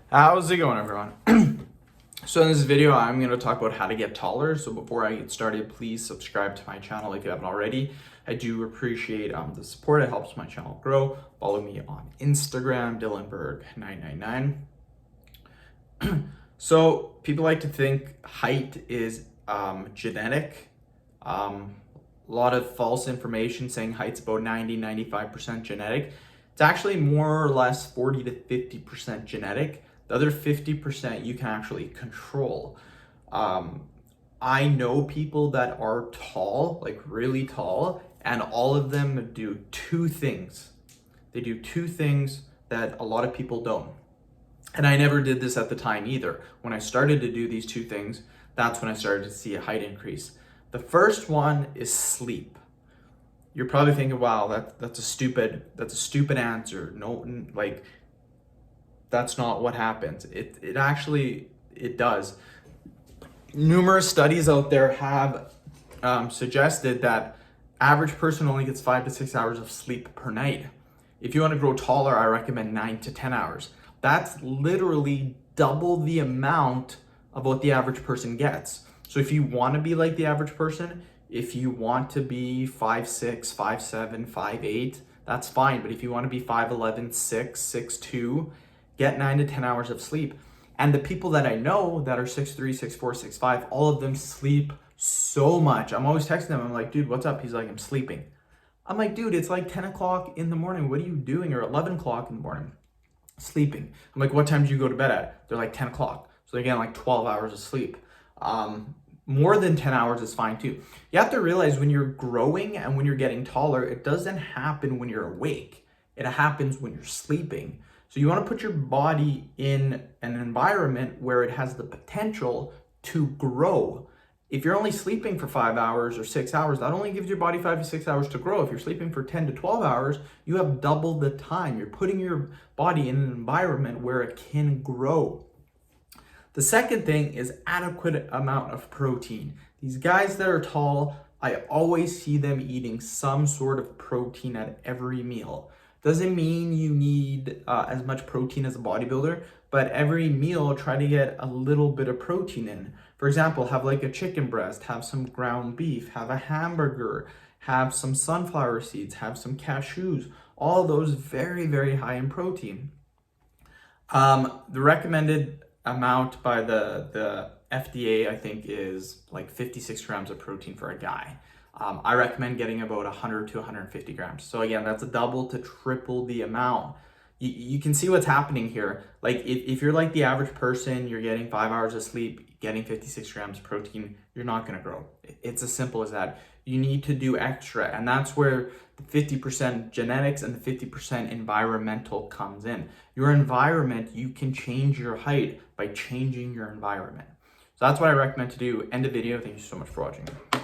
How's it going, everyone? So in this video, I'm going to talk about how to get taller. So before I get started, please subscribe to my channel if you haven't already. I do appreciate the support. It helps my channel grow. Follow me on Instagram, Dylanberg999. So people like to think height is genetic. A lot of false information saying height's about 95% genetic. It's actually more or less 40 to 50% genetic. The other 50% you can actually control. I know people that are tall, like really tall, and all of them do two things. They do two things that a lot of people don't. And I never did this at the time either. When I started to do these two things, that's when I started to see a height increase. The first one is sleep. You're probably thinking, wow, that's a stupid answer. No, like, that's not what happens. It actually does. Numerous studies out there have suggested that average person only gets 5 to 6 hours of sleep per night. If you want to grow taller, I recommend 9 to 10 hours. That's literally double the amount of what the average person gets. So if you want to be like the average person, if you want to be 5'6", 5'7", 5'8", that's fine. But if you want to be 5'11", 6', 6'2", get 9 to 10 hours of sleep. And the people that I know that are 6'3", 6'4", 6'5", all of them sleep so much. I'm always texting them. I'm like, dude, what's up? He's like, I'm sleeping. I'm like, dude, it's like 10 o'clock in the morning. What are you doing? Or 11 o'clock in the morning? Sleeping. I'm like, what time do you go to bed at? They're like 10 o'clock. So they're getting like 12 hours of sleep. More than 10 hours is fine too. You have to realize when you're growing and when you're getting taller, it doesn't happen when you're awake. It happens when you're sleeping. So you want to put your body in an environment where it has the potential to grow. If you're only sleeping for 5 hours or 6 hours, that only gives your body 5 to 6 hours to grow. If you're sleeping for 10 to 12 hours, you have double the time. You're putting your body in an environment where it can grow. The second thing is adequate amount of protein. These guys that are tall, I always see them eating some sort of protein at every meal. Doesn't mean you need as much protein as a bodybuilder, but every meal, try to get a little bit of protein in. For example, have like a chicken breast, have some ground beef, have a hamburger, have some sunflower seeds, have some cashews, all those very, very high in protein. The recommended amount by the FDA, I think, is like 56 grams of protein for a guy. I recommend getting about 100 to 150 grams. So again, that's a double to triple the amount. You can see what's happening here. Like if you're like the average person, you're getting 5 hours of sleep, getting 56 grams of protein, you're not gonna grow. It's as simple as that. You need to do extra, and that's where the 50% genetics and the 50% environmental comes in. Your environment, you can change your height by changing your environment. So that's what I recommend to do. End of video. Thank you so much for watching.